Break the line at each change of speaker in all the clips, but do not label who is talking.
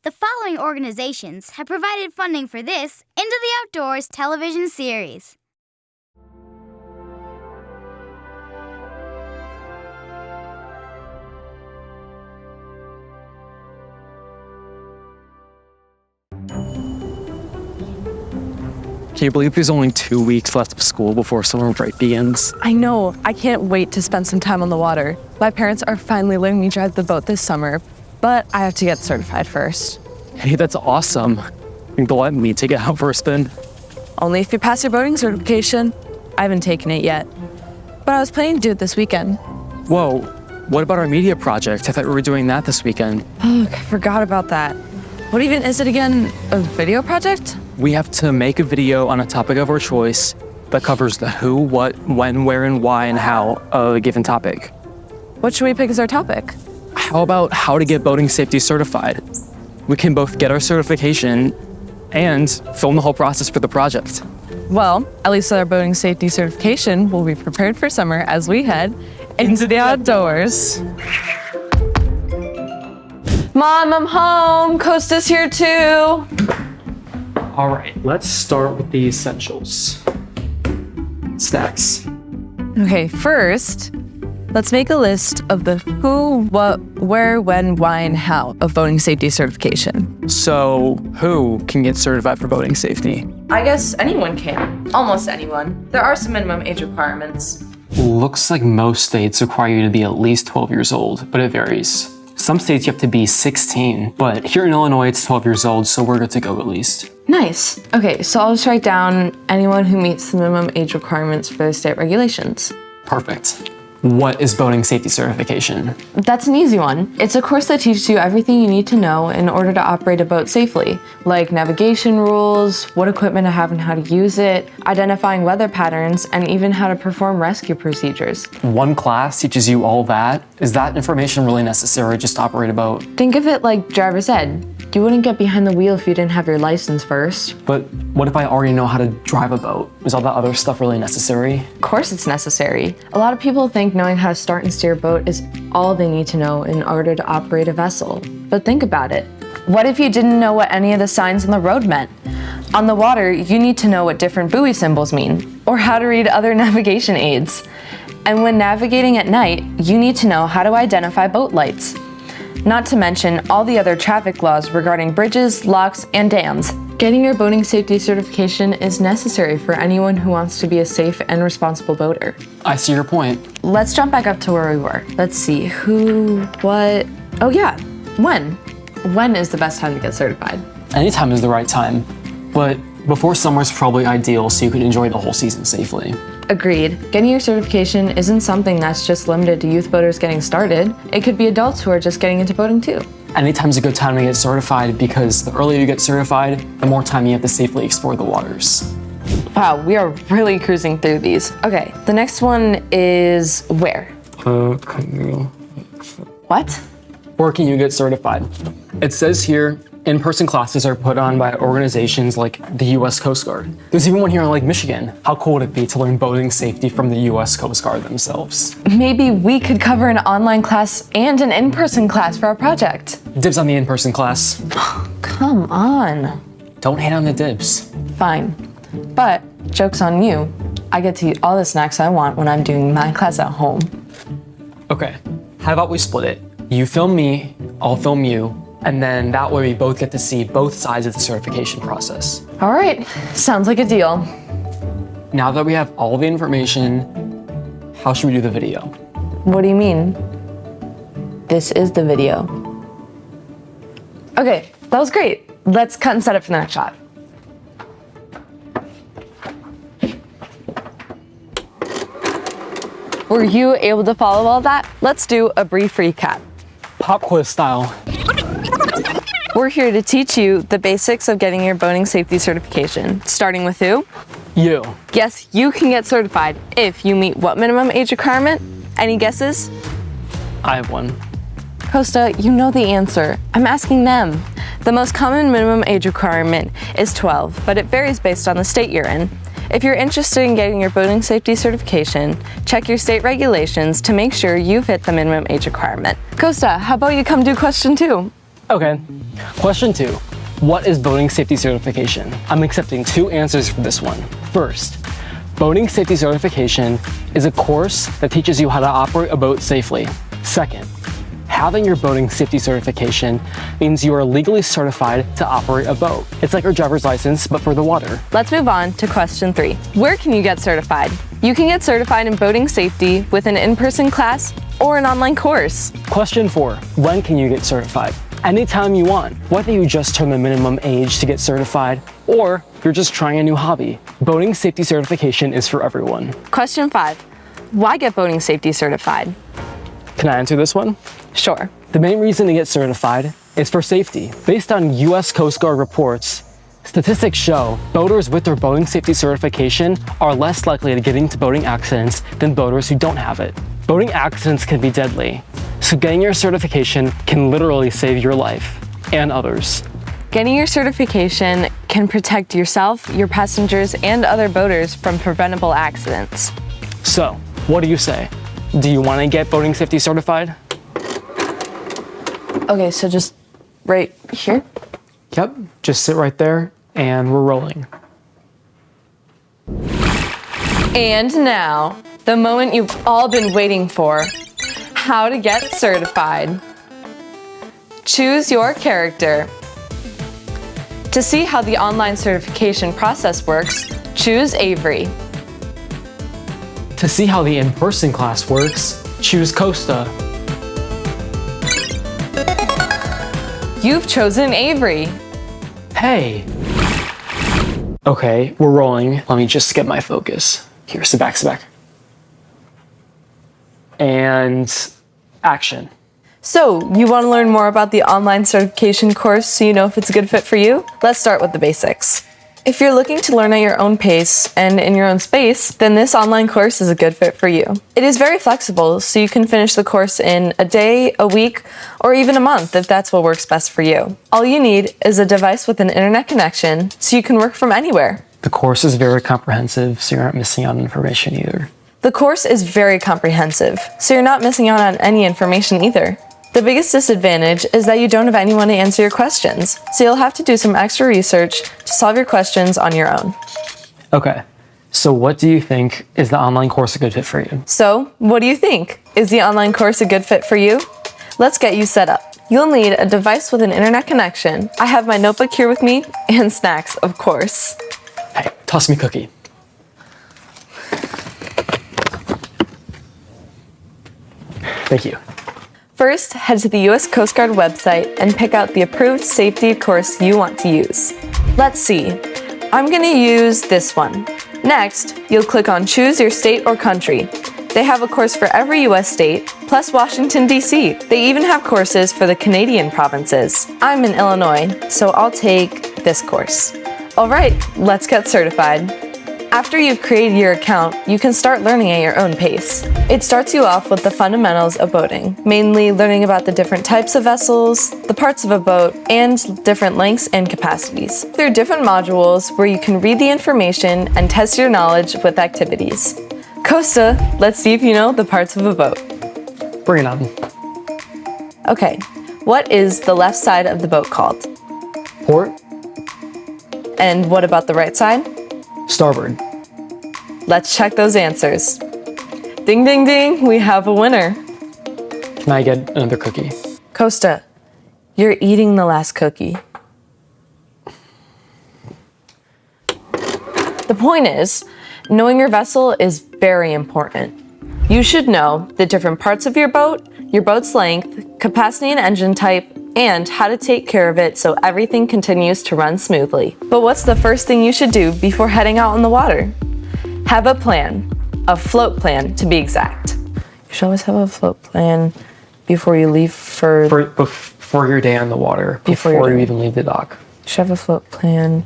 The following organizations have provided funding for this Into the Outdoors television series.
Can you believe there's only 2 weeks left of school before summer break begins?
I know. I can't wait to spend some time on the water. My parents are finally letting me drive the boat this summer, but I have to get certified first.
Hey, that's awesome. You'll let me take it out for a spin?
Only if you pass your boating certification. I haven't taken it yet, but I was planning to do it this weekend.
Whoa, what about our media project? I thought we were doing that this weekend.
Oh, I forgot about that. What even is it again? A video project?
We have to make a video on a topic of our choice that covers the who, what, when, where, and why, and how of a given topic.
What should we pick as our topic?
How about how to get boating safety certified? We can both get our certification and film the whole process for the project.
Well, at least with our boating safety certification, we'll be prepared for summer as we head into the outdoors. Mom, I'm home. Costa's here too.
All right, let's start with the essentials. Stacks.
Okay, first, let's make a list of the who, what, where, when, why, and how of boating safety certification.
So, who can get certified for boating safety?
I guess anyone can. Almost anyone. There are some minimum age requirements.
Looks like most states require you to be at least 12 years old, but it varies. Some states you have to be 16, but here in Illinois it's 12 years old, so we're good to go at least.
Nice. Okay, so I'll just write down anyone who meets the minimum age requirements for the state regulations.
Perfect. What is boating safety certification?
That's an easy one. It's a course that teaches you everything you need to know in order to operate a boat safely, like navigation rules, what equipment to have and how to use it, identifying weather patterns, and even how to perform rescue procedures.
One class teaches you all that? Is that information really necessary just to operate a boat?
Think of it like driver's ed. You wouldn't get behind the wheel if you didn't have your license first.
But what if I already know how to drive a boat? Is all that other stuff really necessary?
Of course it's necessary. A lot of people think knowing how to start and steer a boat is all they need to know in order to operate a vessel. But think about it. What if you didn't know what any of the signs on the road meant? On the water, you need to know what different buoy symbols mean, or how to read other navigation aids. And when navigating at night, you need to know how to identify boat lights. Not to mention all the other traffic laws regarding bridges, locks, and dams. Getting your boating safety certification is necessary for anyone who wants to be a safe and responsible boater.
I see your point.
Let's jump back up to where we were. Let's see, who, what, oh yeah, when? When is the best time to get certified?
Anytime is the right time, but before summer is probably ideal so you can enjoy the whole season safely.
Agreed. Getting your certification isn't something that's just limited to youth boaters getting started. It could be adults who are just getting into boating too.
Anytime's a good time to get certified because the earlier you get certified, the more time you have to safely explore the waters.
Wow, we are really cruising through these. Okay, the next one is where? What?
Where can you get certified? It says here, in-person classes are put on by organizations like the U.S. Coast Guard. There's even one here in Lake Michigan. How cool would it be to learn boating safety from the U.S. Coast Guard themselves?
Maybe we could cover an online class and an in-person class for our project.
Dibs on the in-person class.
Come on.
Don't hate on the dibs.
Fine. But, joke's on you. I get to eat all the snacks I want when I'm doing my class at home.
Okay, how about we split it? You film me, I'll film you, and then that way we both get to see both sides of the certification process.
All right, sounds like a deal.
Now that we have all the information, how should we do the video?
What do you mean? This is the video. Okay, that was great. Let's cut and set up for the next shot. Were you able to follow all that? Let's do a brief recap.
Pop quiz style.
We're here to teach you the basics of getting your boating safety certification. Starting with who?
You.
Yes, you can get certified if you meet what minimum age requirement? Any guesses?
I have one.
Costa, you know the answer. I'm asking them. The most common minimum age requirement is 12, but it varies based on the state you're in. If you're interested in getting your boating safety certification, check your state regulations to make sure you've hit the minimum age requirement. Costa, how about you come do question 2?
Okay, question 2. What is boating safety certification? I'm accepting 2 answers for this one. First, boating safety certification is a course that teaches you how to operate a boat safely. Second, having your boating safety certification means you are legally certified to operate a boat. It's like your driver's license, but for the water.
Let's move on to question 3. Where can you get certified? You can get certified in boating safety with an in-person class or an online course.
Question 4, when can you get certified? Anytime you want, whether you just turn the minimum age to get certified or you're just trying a new hobby. Boating safety certification is for everyone.
Question 5. Why get boating safety certified?
Can I answer this one?
Sure.
The main reason to get certified is for safety. Based on US Coast Guard reports, statistics show boaters with their boating safety certification are less likely to get into boating accidents than boaters who don't have it. Boating accidents can be deadly, so getting your certification can literally save your life and others.
Getting your certification can protect yourself, your passengers, and other boaters from preventable accidents.
So, what do you say? Do you want to get boating safety certified?
Okay, so just right here?
Yep, just sit right there and we're rolling.
And now, the moment you've all been waiting for. How to get certified. Choose your character. To see how the online certification process works, choose Avery.
To see how the in-person class works, choose Costa.
You've chosen Avery.
Hey. Okay, we're rolling. Let me just get my focus. Here, sit back, sit back. And action.
So, you want to learn more about the online certification course so you know if it's a good fit for you? Let's start with the basics. If you're looking to learn at your own pace and in your own space, then this online course is a good fit for you. It is very flexible, so you can finish the course in a day, a week, or even a month if that's what works best for you. All you need is a device with an internet connection so you can work from anywhere.
The course is very comprehensive, so you're not missing out on information either.
The course is very comprehensive, so you're not missing out on any information either. The biggest disadvantage is that you don't have anyone to answer your questions, so you'll have to do some extra research to solve your questions on your own.
Okay, so what do you think is the online course a good fit for you?
So, what do you think? Is the online course a good fit for you? Let's get you set up. You'll need a device with an internet connection. I have my notebook here with me, and snacks, of course.
Hey, toss me a cookie. Thank you.
First, head to the US Coast Guard website and pick out the approved safety course you want to use. Let's see. I'm going to use this one. Next, you'll click on Choose Your State or Country. They have a course for every US state, plus Washington, D.C. They even have courses for the Canadian provinces. I'm in Illinois, so I'll take this course. All right, let's get certified. After you've created your account, you can start learning at your own pace. It starts you off with the fundamentals of boating, mainly learning about the different types of vessels, the parts of a boat, and different lengths and capacities. Through different modules where you can read the information and test your knowledge with activities. Costa, let's see if you know the parts of a boat.
Bring it on.
Okay, what is the left side of the boat called?
Port,
And what about the right side?
starboard.
Let's check those answers. Ding, ding, ding, we have a winner.
Can I get another cookie?
Costa, you're eating the last cookie. The point is, knowing your vessel is very important. You should know the different parts of your boat's length, capacity and engine type, and how to take care of it so everything continues to run smoothly. But what's the first thing you should do before heading out on the water? Have a plan. A float plan, to be exact. You should always have a float plan before you leave
For your day on the water, before you even leave the dock.
You should have a float plan.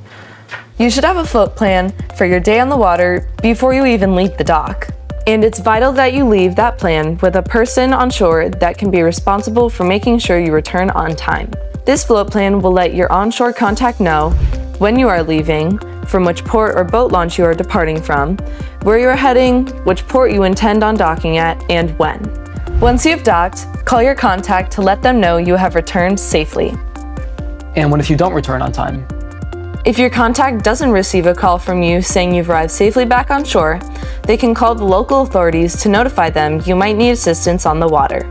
You should have a float plan for your day on the water before you even leave the dock. And it's vital that you leave that plan with a person on shore that can be responsible for making sure you return on time. This float plan will let your onshore contact know when you are leaving, from which port or boat launch you are departing from, where you are heading, which port you intend on docking at, and when. Once you've docked, call your contact to let them know you have returned safely.
And what if you don't return on time?
If your contact doesn't receive a call from you saying you've arrived safely back on shore, they can call the local authorities to notify them you might need assistance on the water.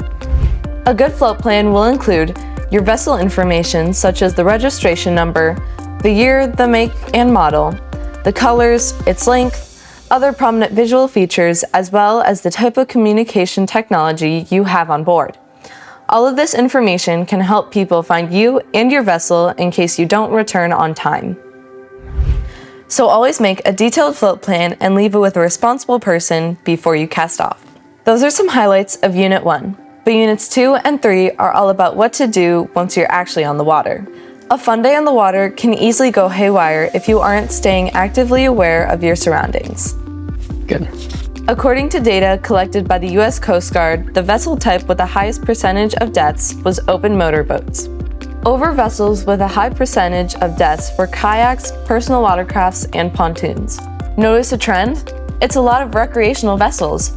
A good float plan will include your vessel information such as the registration number, the year, the make, and model, the colors, its length, other prominent visual features, as well as the type of communication technology you have on board. All of this information can help people find you and your vessel in case you don't return on time. So always make a detailed float plan and leave it with a responsible person before you cast off. Those are some highlights of Unit 1, but Units 2 and 3 are all about what to do once you're actually on the water. A fun day on the water can easily go haywire if you aren't staying actively aware of your surroundings.
Good.
According to data collected by the U.S. Coast Guard, the vessel type with the highest percentage of deaths was open motor boats. Over vessels with a high percentage of deaths were kayaks, personal watercrafts, and pontoons. Notice a trend? It's a lot of recreational vessels.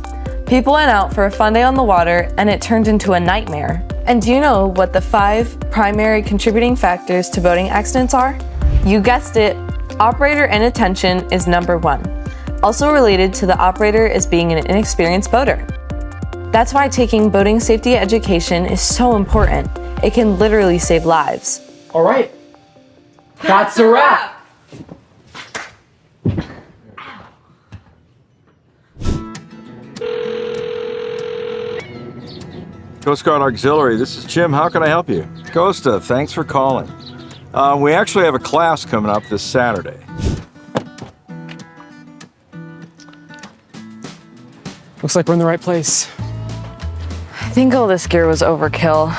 People went out for a fun day on the water and it turned into a nightmare. And do you know what the 5 primary contributing factors to boating accidents are? You guessed it, operator inattention is number 1. Also related to the operator is being an inexperienced boater. That's why taking boating safety education is so important. It can literally save lives.
All right. That's a wrap.
Coast Guard Auxiliary, this is Jim. How can I help you? Costa, thanks for calling. We actually have a class coming up this Saturday.
Looks like we're in the right place.
I think all this gear was overkill.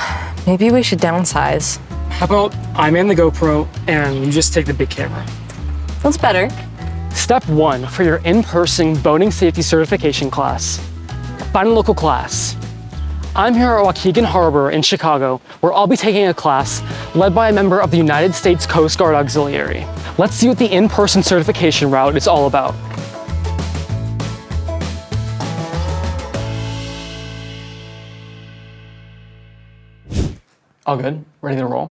Maybe we should downsize.
How about I man the GoPro and you just take the big camera?
That's better.
Step 1 for your in-person boating safety certification class. Find a local class. I'm here at Waukegan Harbor in Chicago, where I'll be taking a class led by a member of the United States Coast Guard Auxiliary. Let's see what the in-person certification route is all about. All good? Ready to roll?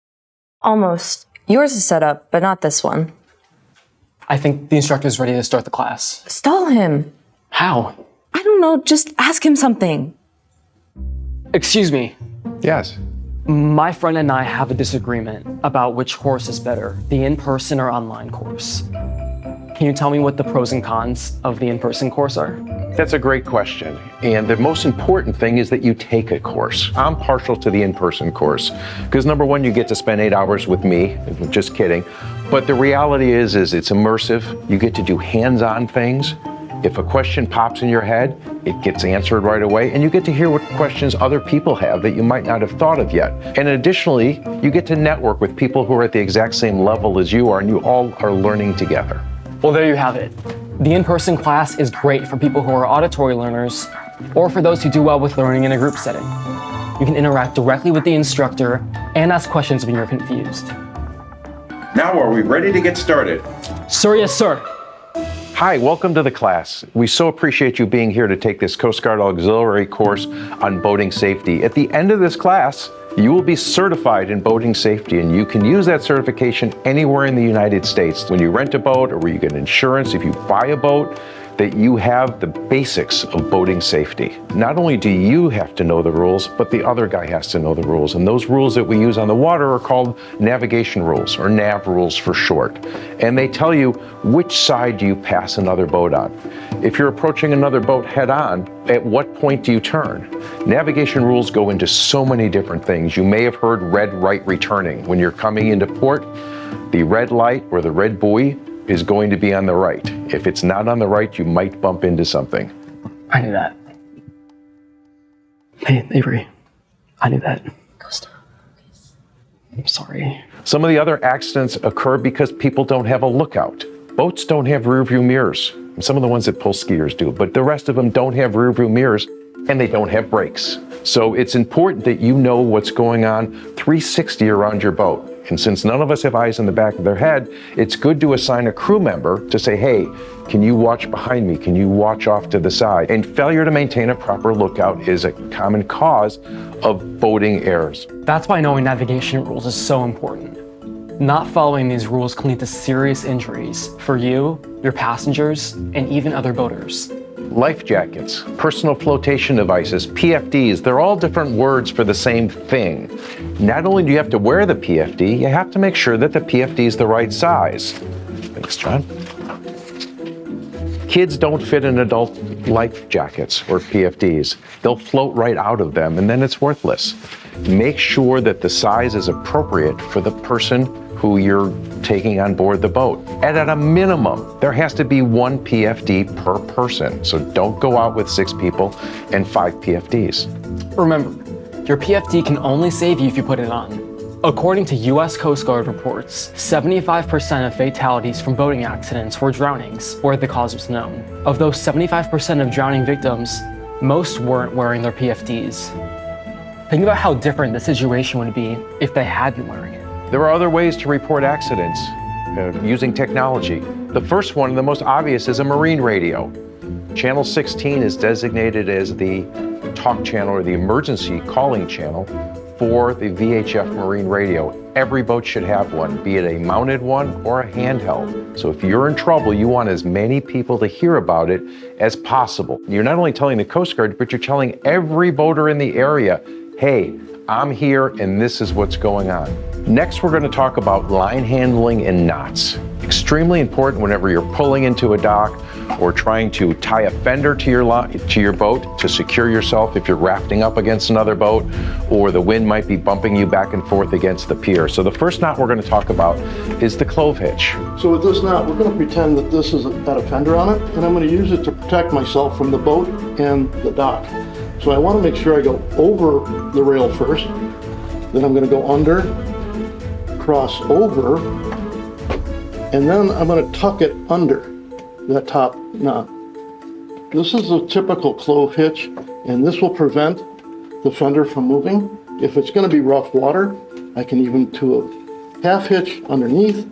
Almost. Yours is set up, but not this one.
I think the instructor's ready to start the class.
Stall him.
How?
I don't know, just ask him something.
Excuse me.
Yes.
My friend and I have a disagreement about which course is better, the in-person or online course. Can you tell me what the pros and cons of the in-person course are?
That's a great question. And the most important thing is that you take a course. I'm partial to the in-person course because number one, you get to spend 8 hours with me. Just kidding. But the reality is it's immersive. You get to do hands-on things. If a question pops in your head, it gets answered right away, and you get to hear what questions other people have that you might not have thought of yet. And additionally, you get to network with people who are at the exact same level as you are, and you all are learning together.
Well, there you have it. The in-person class is great for people who are auditory learners or for those who do well with learning in a group setting. You can interact directly with the instructor and ask questions when you're confused.
Now are we ready to get started?
Sir, yes, sir.
Hi, welcome to the class. We so appreciate you being here to take this Coast Guard Auxiliary course on boating safety. At the end of this class, you will be certified in boating safety, and you can use that certification anywhere in the United States. When you rent a boat or when you get insurance, if you buy a boat, that you have the basics of boating safety. Not only do you have to know the rules, but the other guy has to know the rules. And those rules that we use on the water are called navigation rules, or NAV rules for short. And they tell you which side do you pass another boat on. If you're approaching another boat head on, at what point do you turn? Navigation rules go into so many different things. You may have heard red right returning. When you're coming into port, the red light or the red buoy is going to be on the right. If it's not on the right, you might bump into something.
I knew that. Hey, Avery. I knew that.
Costa.
I'm sorry.
Some of the other accidents occur because people don't have a lookout. Boats don't have rear view mirrors. Some of the ones that pull skiers do, but the rest of them don't have rear view mirrors and they don't have brakes. So it's important that you know what's going on 360 around your boat. And since none of us have eyes in the back of their head, it's good to assign a crew member to say, hey, can you watch behind me? Can you watch off to the side? And failure to maintain a proper lookout is a common cause of boating errors.
That's why knowing navigation rules is so important. Not following these rules can lead to serious injuries for you, your passengers, and even other boaters.
Life jackets, personal flotation devices, PFDs, they're all different words for the same thing. Not only do you have to wear the PFD, you have to make sure that the PFD is the right size. Thanks, John. Kids don't fit in adult life jackets or PFDs. They'll float right out of them and then it's worthless. Make sure that the size is appropriate for the person who you're taking on board the boat. And at a minimum, there has to be one PFD per person. So don't go out with 6 people and 5 PFDs.
Remember, your PFD can only save you if you put it on. According to US Coast Guard reports, 75% of fatalities from boating accidents were drownings, or the cause was known. Of those 75% of drowning victims, most weren't wearing their PFDs. Think about how different the situation would be if they had been wearing it.
There are other ways to report accidents using technology. The first one, and the most obvious, is a marine radio. Channel 16 is designated as the talk channel or the emergency calling channel for the VHF marine radio. Every boat should have one, be it a mounted one or a handheld. So if you're in trouble, you want as many people to hear about it as possible. You're not only telling the Coast Guard, but you're telling every boater in the area, hey, I'm here and this is what's going on. Next, we're going to talk about line handling and knots. Extremely important whenever you're pulling into a dock or trying to tie a fender to your boat to secure yourself if you're rafting up against another boat or the wind might be bumping you back and forth against the pier. So the first knot we're going to talk about is the clove hitch.
So with this knot, we're going to pretend that this has got a fender on it, and I'm going to use it to protect myself from the boat and the dock. So I want to make sure I go over the rail first, then I'm going to go under, cross over, and then I'm going to tuck it under that top knot. This is a typical clove hitch, and this will prevent the fender from moving. If it's going to be rough water, I can even do a half hitch underneath,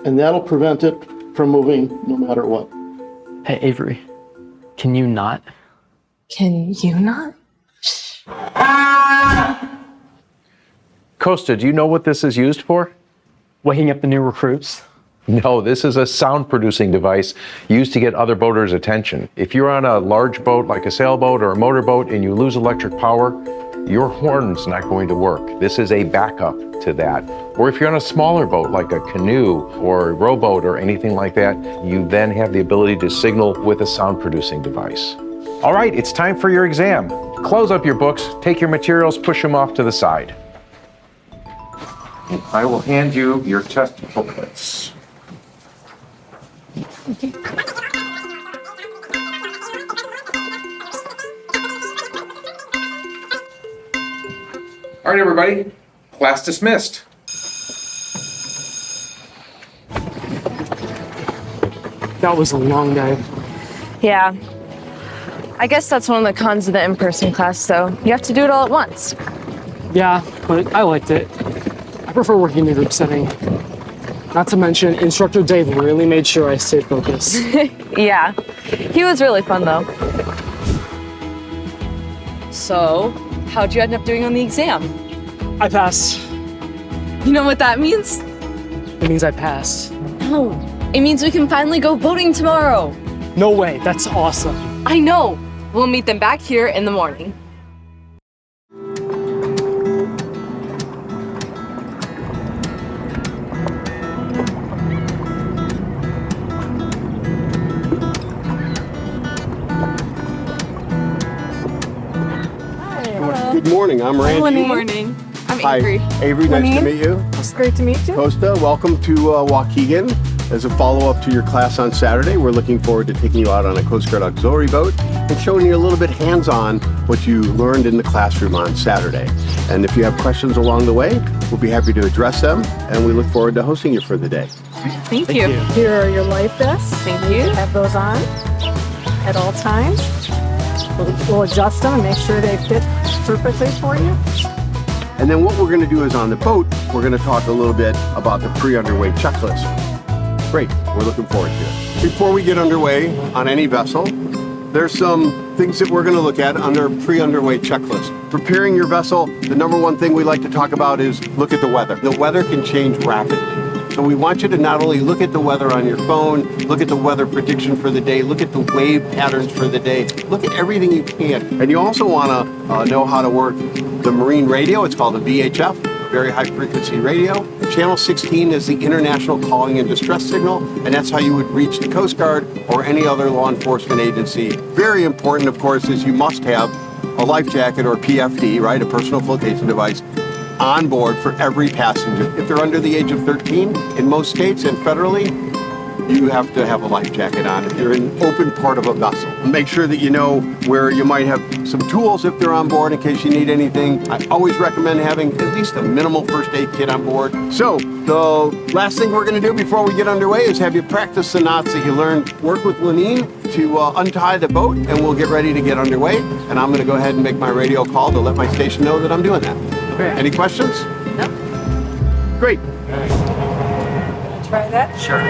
and that'll prevent it from moving no matter what.
Hey, Avery, can you not?
Can you not?
Costa, do you know what this is used for?
Waking up the new recruits?
No, this is a sound producing device used to get other boaters' attention. If you're on a large boat like a sailboat or a motorboat and you lose electric power, your horn's not going to work. This is a backup to that. Or if you're on a smaller boat like a canoe or a rowboat or anything like that, you then have the ability to signal with a sound producing device. All right, it's time for your exam. Close up your books, take your materials, push them off to the side. I will hand you your test booklets. All right, everybody, class dismissed.
That was a long day.
Yeah. I guess that's one of the cons of the in-person class, though. You have to do it all at once.
Yeah, but I liked it. I prefer working in a group setting. Not to mention, Instructor Dave really made sure I stayed focused.
Yeah. He was really fun, though. So, how'd you end up doing on the exam?
I passed.
You know what that means?
It means I passed.
No. It means we can finally go boating tomorrow.
No way, that's awesome.
I know. We'll meet them back here in the morning.
Good morning, I'm Randy.
Good morning. I'm
Hi,
Avery.
Avery, nice to meet you.
It's great to meet you.
Costa, welcome to Waukegan. As a follow-up to your class on Saturday, we're looking forward to taking you out on a Coast Guard auxiliary boat and showing you a little bit hands-on what you learned in the classroom on Saturday. And if you have questions along the way, we'll be happy to address them, and we look forward to hosting you for the day.
Thank you.
Here are your life vests.
Thank you.
Have those on at all times. We'll adjust them and make sure they fit perfectly for you.
And then what we're going to do is on the boat, we're going to talk a little bit about the pre-underway checklist. Great, we're looking forward to it. Before we get underway on any vessel, there's some things that we're going to look at on our pre-underway checklist. Preparing your vessel, the number one thing we like to talk about is look at the weather. The weather can change rapidly. So we want you to not only look at the weather on your phone, look at the weather prediction for the day, look at the wave patterns for the day, look at everything you can. And you also want to know how to work the marine radio. It's called a VHF, very high frequency radio. Channel 16 is the international calling and distress signal, and that's how you would reach the Coast Guard or any other law enforcement agency. Very important, of course, is you must have a life jacket or PFD, right, a personal flotation device, on board for every passenger. If they're under the age of 13, in most states and federally, you have to have a life jacket on if you're in an open part of a vessel. Make sure that you know where you might have some tools if they're on board in case you need anything. I always recommend having at least a minimal first aid kit on board. So the last thing we're going to do before we get underway is have you practice the knots that you learned. Work with Lenine to untie the boat, and we'll get ready to get underway. And I'm going to go ahead and make my radio call to let my station know that I'm doing that.
Great.
Any questions?
No.
Great.
Try that?
Sure.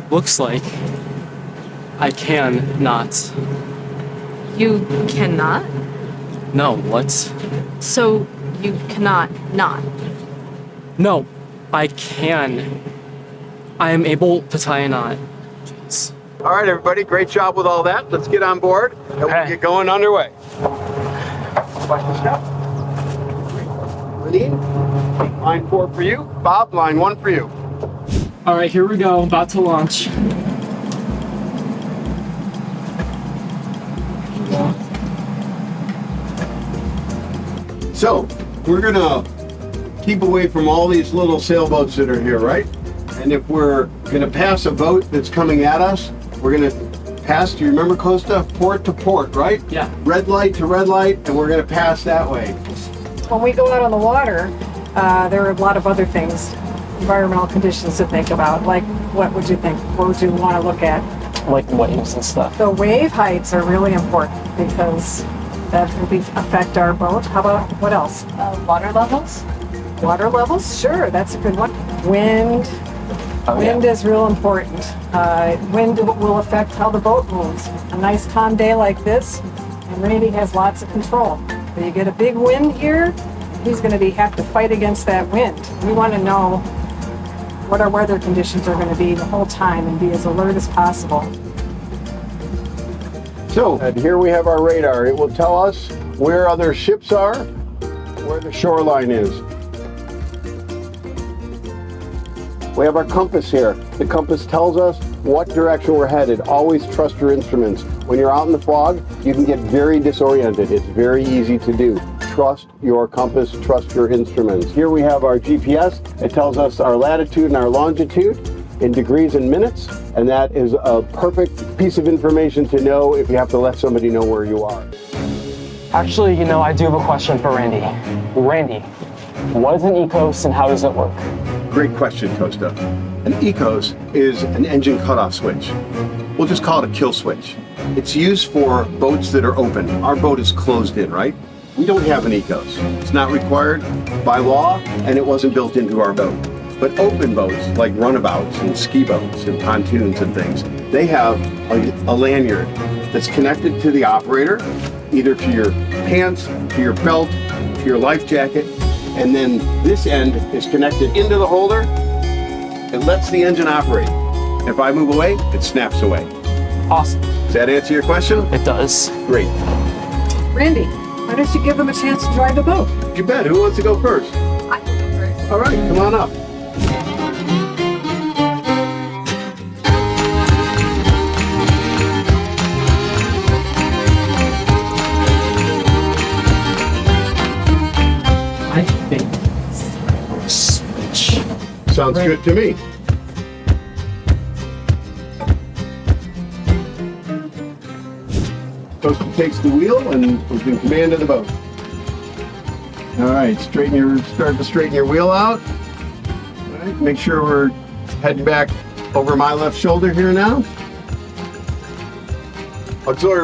Looks like I can not.
You cannot?
No, what?
So you cannot not.
No, I can. I am able to tie a knot. Jeez.
All right, everybody, great job with all that. Let's get on board and we'll
Okay.
get going underway. Watch the step. Lenine, line 4 for you. Bob, line 1 for you.
All right, here we go. About to launch.
So, we're gonna keep away from all these little sailboats that are here, right? And if we're gonna pass a boat that's coming at us, we're gonna pass, do you remember, Costa? Port to port, right?
Yeah.
Red light to red light, and we're gonna pass that way.
When we go out on the water, there are a lot of other things, environmental conditions to think about. Like, what would you think? What would you want to look at?
Like waves and stuff.
The wave heights are really important because that will affect our boat. How about what else?
Water levels?
Water levels? Sure, that's a good one. Wind.
Oh,
Wind
yeah.
is real important. Wind will affect how the boat moves. A nice calm day like this, and Randy has lots of control. But you get a big wind here, he's going to have to fight against that wind. We want to know what our weather conditions are going to be the whole time and be as alert as possible.
So, and here we have our radar. It will tell us where other ships are, where the shoreline is. We have our compass here. The compass tells us what direction we're headed. Always trust your instruments. When you're out in the fog, you can get very disoriented. It's very easy to do. Trust your compass, trust your instruments. Here we have our GPS. It tells us our latitude and our longitude in degrees and minutes, and that is a perfect piece of information to know if you have to let somebody know where you are.
Actually, I do have a question for Randy. Randy, what is an ECOS and how does it work?
Great question, Costa. An ECOS is an engine cutoff switch. We'll just call it a kill switch. It's used for boats that are open. Our boat is closed in, right? We don't have an ECOS. It's not required by law, and it wasn't built into our boat. But open boats, like runabouts and ski boats and pontoons and things, they have a lanyard that's connected to the operator, either to your pants, to your belt, to your life jacket, and then this end is connected into the holder. It lets the engine operate. If I move away, it snaps away.
Awesome.
Does that answer your question?
It does.
Great.
Randy, why don't you give them a chance to drive the boat?
You bet. Who wants to go first?
I can go first.
All right, come on up.
I think switch.
Sounds good to me. Costa takes the wheel and is in command of the boat. All right, start to straighten your wheel out. All right, make sure we're heading back over my left shoulder here now. Auxiliary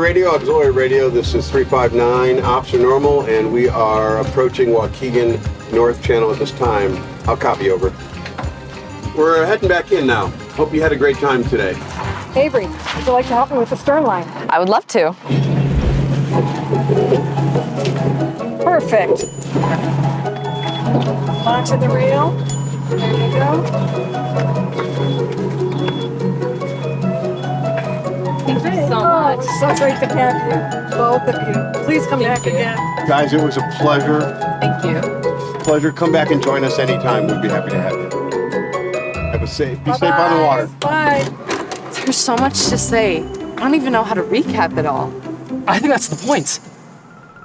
radio, this is 359, ops are normal, and we are approaching Waukegan North Channel at this time. I'll copy over. We're heading back in now. Hope you had a great time today.
Avery, would you like to help me with the stern line?
I would love to.
Perfect. Onto the rail. There you go.
Thank you so much.
So great to have you, both of you. Please come back again.
Guys, it was a pleasure.
Thank you.
Pleasure. Come back and join us anytime. We'd be happy to have you. Be safe on the water.
Bye.
There's so much to say. I don't even know how to recap it all.
I think that's the point.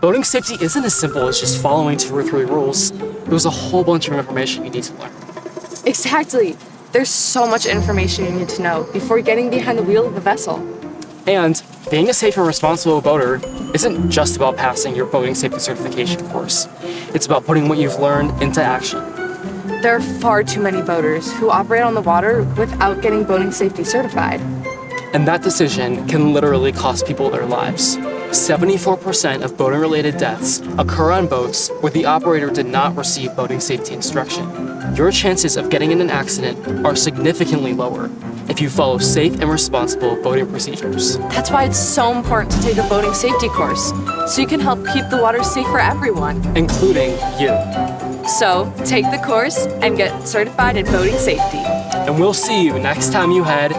Boating safety isn't as simple as just following 2 or 3 rules. There's a whole bunch of information you need to learn.
Exactly. There's so much information you need to know before getting behind the wheel of a vessel.
And being a safe and responsible boater isn't just about passing your boating safety certification course. It's about putting what you've learned into action.
There are far too many boaters who operate on the water without getting boating safety certified.
And that decision can literally cost people their lives. 74% of boating-related deaths occur on boats where the operator did not receive boating safety instruction. Your chances of getting in an accident are significantly lower if you follow safe and responsible boating procedures.
That's why it's so important to take a boating safety course, so you can help keep the water safe for everyone.
Including you.
So, take the course and get certified in boating safety.
And we'll see you next time you head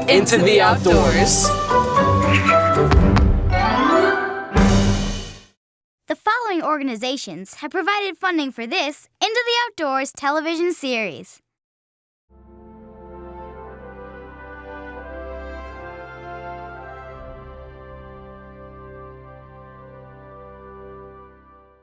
into the outdoors.
The following organizations have provided funding for this Into the Outdoors television series.